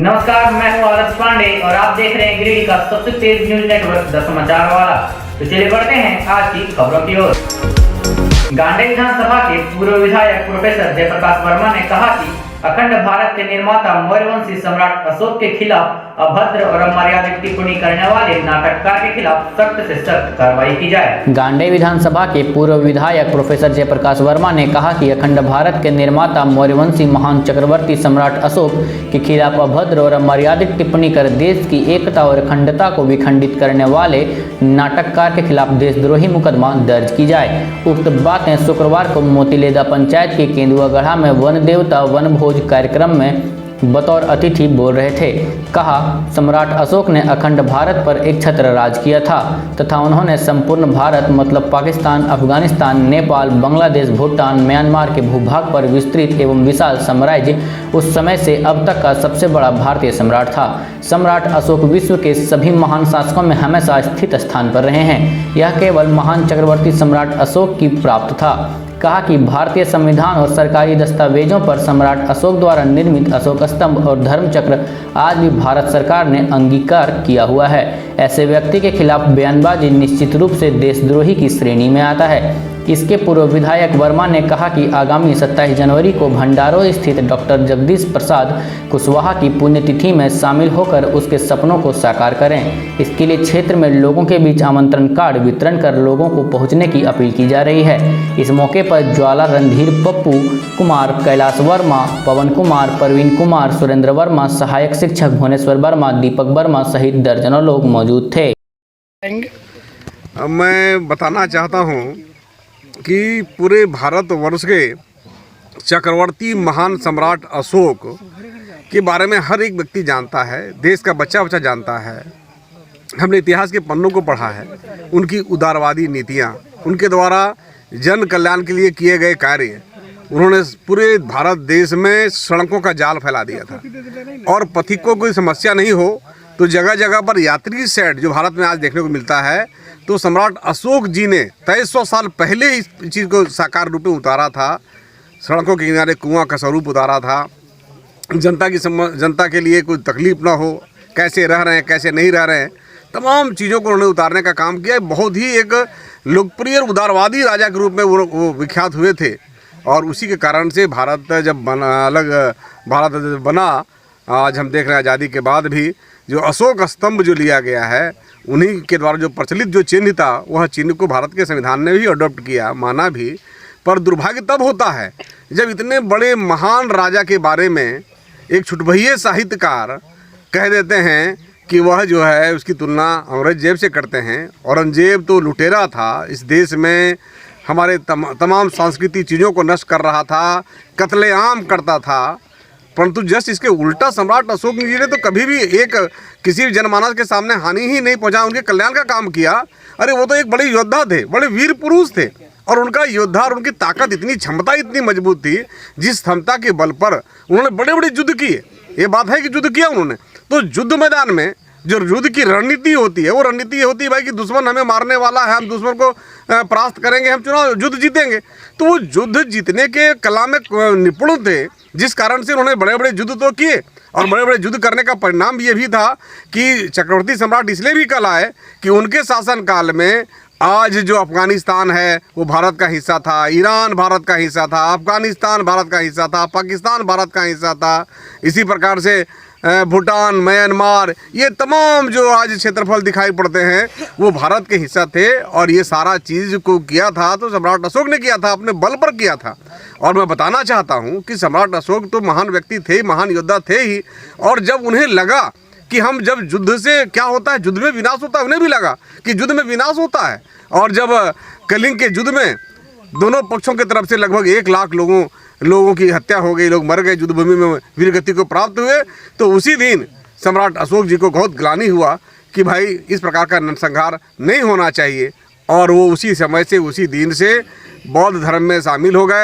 नमस्कार, मैं हूं आरस पांडे और आप देख रहे हैं गिरिडीह का सबसे तेज न्यूज नेटवर्क द समाचार वाला। तो चलिए बढ़ते हैं आज की खबरों की ओर। गांडे विधानसभा के पूर्व विधायक प्रोफेसर जयप्रकाश वर्मा ने कहा कि अखंड भारत के निर्माता मौर्यवंशी सम्राट अशोक के खिलाफ अभद्र और अमर्यादित टिप्पणी करने वाले नाटककार के खिलाफ सख्त से सख्त कार्रवाई की जाए। गांडे विधानसभा के पूर्व विधायक प्रोफेसर जयप्रकाश वर्मा ने कहा कि अखंड भारत के निर्माता मौर्यवंशी महान चक्रवर्ती सम्राट अशोक के खिलाफ अभद्र और अमर्यादित टिप्पणी कर देश की एकता और अखंडता को विखंडित करने वाले नाटककार के खिलाफ देशद्रोही मुकदमा दर्ज की जाए। उक्त बातें शुक्रवार को मोतीलेदा पंचायत के केंदुआ गढ़ा में वन देवता वन भोज कार्यक्रम में बतौर अतिथि बोल रहे थे। कहा, सम्राट अशोक ने अखंड भारत पर एक छत्र राज किया था तथा उन्होंने संपूर्ण भारत मतलब पाकिस्तान, अफगानिस्तान, नेपाल, बांग्लादेश, भूटान, म्यांमार के भूभाग पर विस्तृत एवं विशाल साम्राज्य उस समय से अब तक का सबसे बड़ा भारतीय सम्राट था। सम्राट अशोक विश्व के सभी महान शासकों में हमेशा स्थित स्थान पर रहे हैं। यह केवल महान चक्रवर्ती सम्राट अशोक की प्राप्त था। कहा कि भारतीय संविधान और सरकारी दस्तावेजों पर सम्राट अशोक द्वारा निर्मित अशोक स्तंभ और धर्म चक्र आज भी भारत सरकार ने अंगीकार किया हुआ है। ऐसे व्यक्ति के खिलाफ बयानबाजी निश्चित रूप से देशद्रोही की श्रेणी में आता है। इसके पूर्व विधायक वर्मा ने कहा कि आगामी 27 जनवरी को भंडारो स्थित डॉक्टर जगदीश प्रसाद कुशवाहा की पुण्यतिथि में शामिल होकर उसके सपनों को साकार करें। इसके लिए क्षेत्र में लोगों के बीच आमंत्रण कार्ड वितरण कर लोगों को पहुंचने की अपील की जा रही है। इस मौके पर ज्वाला रणधीर, पप्पू कुमार, कैलाश वर्मा, पवन कुमार, परवीन कुमार, सुरेंद्र वर्मा, सहायक शिक्षक भुवनेश्वर वर्मा, दीपक वर्मा सहित दर्जनों लोग मौजूद थे। मैं बताना चाहता हूँ कि पूरे भारतवर्ष के चक्रवर्ती महान सम्राट अशोक के बारे में हर एक व्यक्ति जानता है, देश का बच्चा बच्चा जानता है। हमने इतिहास के पन्नों को पढ़ा है, उनकी उदारवादी नीतियाँ, उनके द्वारा जन कल्याण के लिए किए गए कार्य, उन्होंने पूरे भारत देश में सड़कों का जाल फैला दिया था और पथिकों को समस्या नहीं हो तो जगह जगह पर यात्री शेड जो भारत में आज देखने को मिलता है, तो सम्राट अशोक जी ने 2300 साल पहले इस चीज़ को साकार रूप में उतारा था। सड़कों के किनारे कुआं का स्वरूप उतारा था, जनता के लिए कोई तकलीफ ना हो, कैसे रह रहे हैं कैसे नहीं रह रहे हैं, तमाम चीज़ों को उन्होंने उतारने का काम किया। बहुत ही एक लोकप्रिय और उदारवादी राजा के रूप में वो विख्यात हुए थे और उसी के कारण से भारत जब बना, आज हम देख रहे हैं आज़ादी के बाद भी जो अशोक स्तंभ जो लिया गया है, उन्हीं के द्वारा जो प्रचलित जो चिन्ह था, वह चिन्ह को भारत के संविधान ने भी अडॉप्ट किया, माना भी। पर दुर्भाग्य तब होता है जब इतने बड़े महान राजा के बारे में एक छुटभइये साहित्यकार कह देते हैं कि वह जो है उसकी तुलना औरंगजेब से करते हैं। औरंगजेब तो लुटेरा था, इस देश में हमारे तमाम सांस्कृतिक चीज़ों को नष्ट कर रहा था, कत्लेआम करता था। परंतु जस्ट इसके उल्टा सम्राट अशोक जी ने तो कभी भी किसी जनमानस के सामने हानि ही नहीं पहुंचा, उनके कल्याण का काम किया। अरे वो तो एक बड़े योद्धा थे, बड़े वीर पुरुष थे और उनका योद्धा और उनकी ताकत इतनी क्षमता इतनी मजबूत थी, जिस क्षमता के बल पर उन्होंने बड़े बड़े युद्ध किए। ये बात है कि युद्ध किया उन्होंने, तो युद्ध मैदान में जो युद्ध की रणनीति होती है, वो रणनीति ये होती है भाई कि दुश्मन हमें मारने वाला है, हम दुश्मन को परास्त करेंगे, हम चुनाव युद्ध जीतेंगे। तो वो युद्ध जीतने के कला में निपुण थे, जिस कारण से उन्होंने बड़े बड़े युद्ध तो किए और बड़े बड़े युद्ध करने का परिणाम ये भी था कि चक्रवर्ती सम्राट इसलिए भी कहलाए कि उनके शासनकाल में आज जो अफगानिस्तान है वो भारत का हिस्सा था, ईरान भारत का हिस्सा था, अफगानिस्तान भारत का हिस्सा था, पाकिस्तान भारत का हिस्सा था, इसी प्रकार से भूटान, म्यांमार, ये तमाम जो आज क्षेत्रफल दिखाई पड़ते हैं वो भारत के हिस्सा थे। और ये सारा चीज़ को किया था तो सम्राट अशोक ने किया था, अपने बल पर किया था। और मैं बताना चाहता हूँ कि सम्राट अशोक तो महान व्यक्ति थे, महान योद्धा थे ही। और जब उन्हें लगा कि हम जब युद्ध से क्या होता है, युद्ध में विनाश होता है, उन्हें भी लगा कि युद्ध में विनाश होता है। और जब कलिंग के युद्ध में दोनों पक्षों की तरफ से लगभग 1 लाख लोगों की हत्या हो गई, लोग मर गए, युद्ध भूमि में वीरगति को प्राप्त हुए, तो उसी दिन सम्राट अशोक जी को बहुत ग्लानि हुआ कि भाई इस प्रकार का नरसंहार नहीं होना चाहिए। और वो उसी समय से उसी दिन से बौद्ध धर्म में शामिल हो गए।